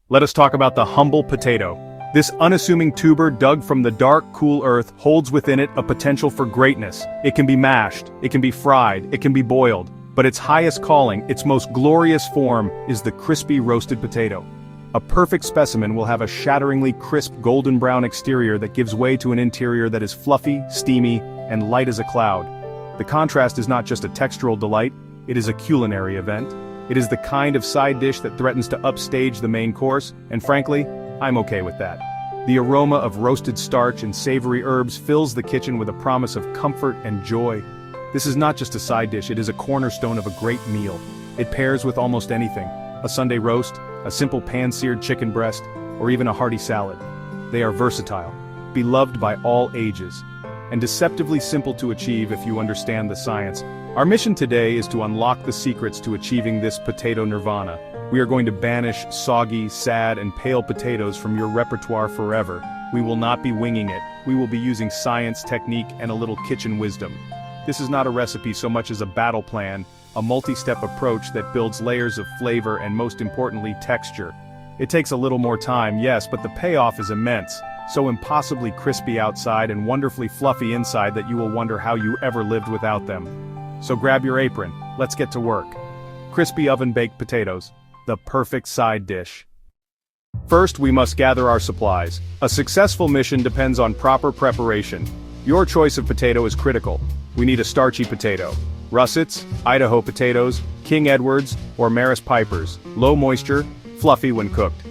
Let us talk about the humble potato. This unassuming tuber dug from the dark, cool earth holds within it a potential for greatness. It can be mashed, it can be fried, it can be boiled. But its highest calling, its most glorious form, is the crispy roasted potato. A perfect specimen will have a shatteringly crisp golden brown exterior that gives way to an interior that is fluffy, steamy, and light as a cloud. The contrast is not just a textural delight, it is a culinary event. It is the kind of side dish that threatens to upstage the main course, and frankly, I'm okay with that. The aroma of roasted starch and savory herbs fills the kitchen with a promise of comfort and joy. This is not just a side dish, it is a cornerstone of a great meal. It pairs with almost anything: a Sunday roast, a simple pan-seared chicken breast, or even a hearty salad. They are versatile, beloved by all ages, and deceptively simple to achieve if you understand the science. Our mission today is to unlock the secrets to achieving this potato nirvana. We are going to banish soggy, sad, and pale potatoes from your repertoire forever. We will not be winging it. We will be using science, technique, and a little kitchen wisdom. This is not a recipe so much as a battle plan, a multi-step approach that builds layers of flavor and, most importantly, texture. It takes a little more time, yes, but the payoff is immense. So impossibly crispy outside and wonderfully fluffy inside that you will wonder how you ever lived without them. So grab your apron, let's get to work. Crispy oven-baked potatoes, the perfect side dish. First, we must gather our supplies. A successful mission depends on proper preparation. Your choice of potato is critical. We need a starchy potato. Russets, Idaho potatoes, King Edwards, or Maris Pipers, low moisture, fluffy when cooked.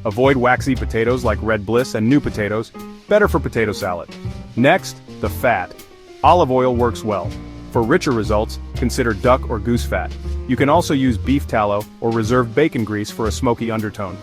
Avoid waxy potatoes like Red Bliss and new potatoes, better for potato salad. Next, the fat. Olive oil works well. For richer results, consider duck or goose fat. You can also use beef tallow or reserved bacon grease for a smoky undertone.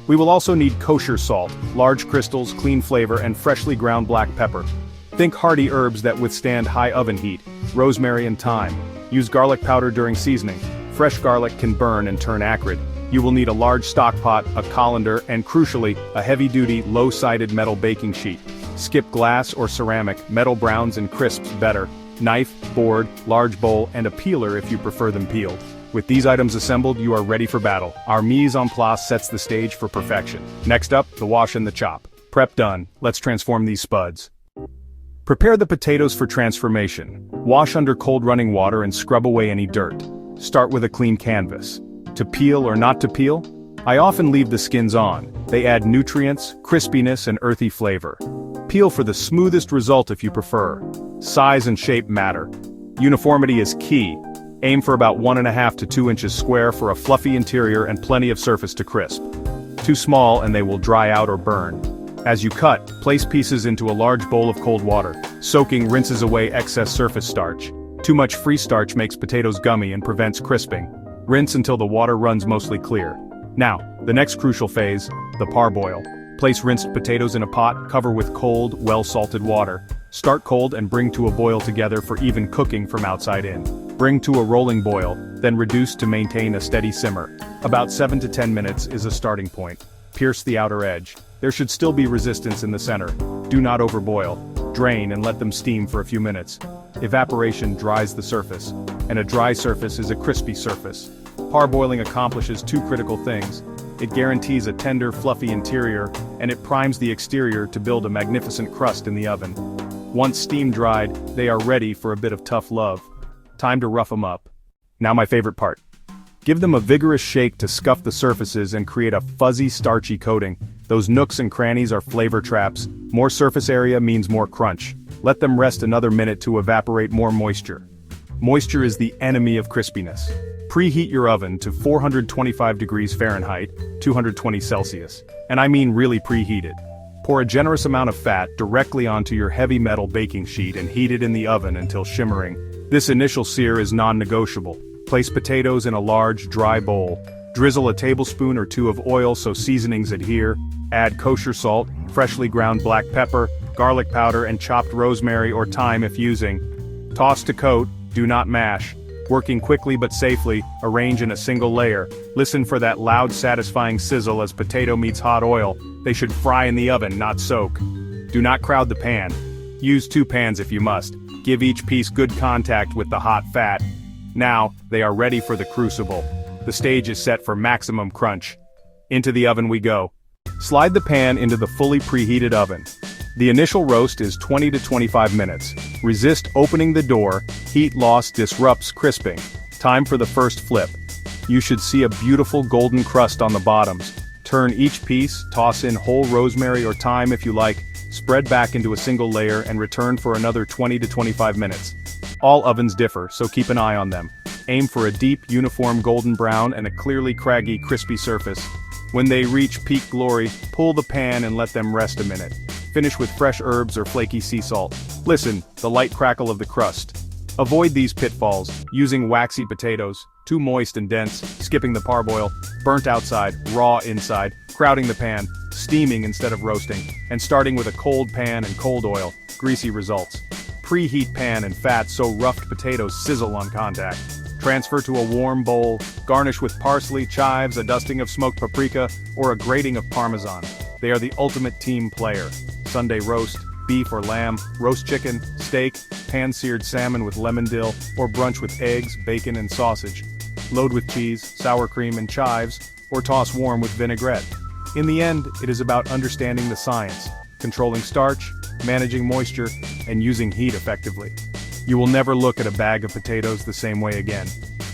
We will also need kosher salt, large crystals, clean flavor, and freshly ground black pepper. Think hearty herbs that withstand high oven heat, rosemary and thyme. Use garlic powder during seasoning. Fresh garlic can burn and turn acrid. You will need a large stock pot, a colander, and crucially, a heavy-duty, low-sided metal baking sheet. Skip glass or ceramic, metal browns and crisps better. Knife, board, large bowl, and a peeler if you prefer them peeled. With these items assembled, you are ready for battle. Our mise en place sets the stage for perfection. Next up, the wash and the chop. Prep done, let's transform these spuds. Prepare the potatoes for transformation. Wash under cold running water and scrub away any dirt. Start with a clean canvas. To peel or not to peel? I often leave the skins on. They add nutrients, crispiness, and earthy flavor. Peel for the smoothest result if you prefer. Size and shape matter. Uniformity is key. Aim for about 1.5 to 2 inches square for a fluffy interior and plenty of surface to crisp. Too small and they will dry out or burn. As you cut, place pieces into a large bowl of cold water. Soaking rinses away excess surface starch. Too much free starch makes potatoes gummy and prevents crisping. Rinse until the water runs mostly clear. Now, the next crucial phase, the parboil. Place rinsed potatoes in a pot, cover with cold, well-salted water. Start cold and bring to a boil together for even cooking from outside in. Bring to a rolling boil, then reduce to maintain a steady simmer. About 7 to 10 minutes is a starting point. Pierce the outer edge. There should still be resistance in the center. Do not overboil. Drain and let them steam for a few minutes. Evaporation dries the surface, and a dry surface is a crispy surface. Parboiling accomplishes two critical things. It guarantees a tender, fluffy interior, and it primes the exterior to build a magnificent crust in the oven. Once steam dried, they are ready for a bit of tough love. Time to rough them up. Now my favorite part. Give them a vigorous shake to scuff the surfaces and create a fuzzy, starchy coating. Those nooks and crannies are flavor traps. More surface area means more crunch. Let them rest another minute to evaporate more moisture. Moisture is the enemy of crispiness. Preheat your oven to 425 degrees Fahrenheit, 220 Celsius. And I mean really preheated. Pour a generous amount of fat directly onto your heavy metal baking sheet and heat it in the oven until shimmering. This initial sear is non-negotiable. Place potatoes in a large, dry bowl. Drizzle a tablespoon or two of oil so seasonings adhere. Add kosher salt, freshly ground black pepper, garlic powder, and chopped rosemary or thyme if using. Toss to coat, do not mash. Working quickly but safely, arrange in a single layer. Listen for that loud, satisfying sizzle as potato meets hot oil. They should fry in the oven, not soak. Do not crowd the pan. Use 2 pans if you must. Give each piece good contact with the hot fat. Now, they are ready for the crucible. The stage is set for maximum crunch. Into the oven we go. Slide the pan into the fully preheated oven. The initial roast is 20 to 25 minutes. Resist opening the door, heat loss disrupts crisping. Time for the first flip. You should see a beautiful golden crust on the bottoms. Turn each piece, toss in whole rosemary or thyme if you like, spread back into a single layer and return for another 20 to 25 minutes. All ovens differ, so keep an eye on them. Aim for a deep, uniform golden brown and a clearly craggy, crispy surface. When they reach peak glory, pull the pan and let them rest a minute. Finish with fresh herbs or flaky sea salt. Listen, the light crackle of the crust. Avoid these pitfalls, using waxy potatoes, too moist and dense, skipping the parboil, burnt outside, raw inside, crowding the pan, steaming instead of roasting, and starting with a cold pan and cold oil, greasy results. Preheat pan and fat so roughed potatoes sizzle on contact. Transfer to a warm bowl, garnish with parsley, chives, a dusting of smoked paprika, or a grating of parmesan. They are the ultimate team player. Sunday roast, beef or lamb, roast chicken, steak, pan-seared salmon with lemon dill, or brunch with eggs, bacon and sausage. Load with cheese, sour cream and chives, or toss warm with vinaigrette. In the end, it is about understanding the science, controlling starch, managing moisture, and using heat effectively. You will never look at a bag of potatoes the same way again.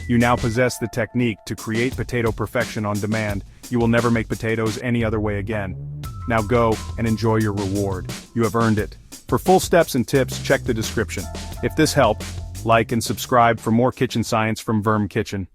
You now possess the technique to create potato perfection on demand. You will never make potatoes any other way again. Now go and enjoy your reward. You have earned it. For full steps and tips, check the description. If this helped, like and subscribe for more kitchen science from Vurme Kitchen.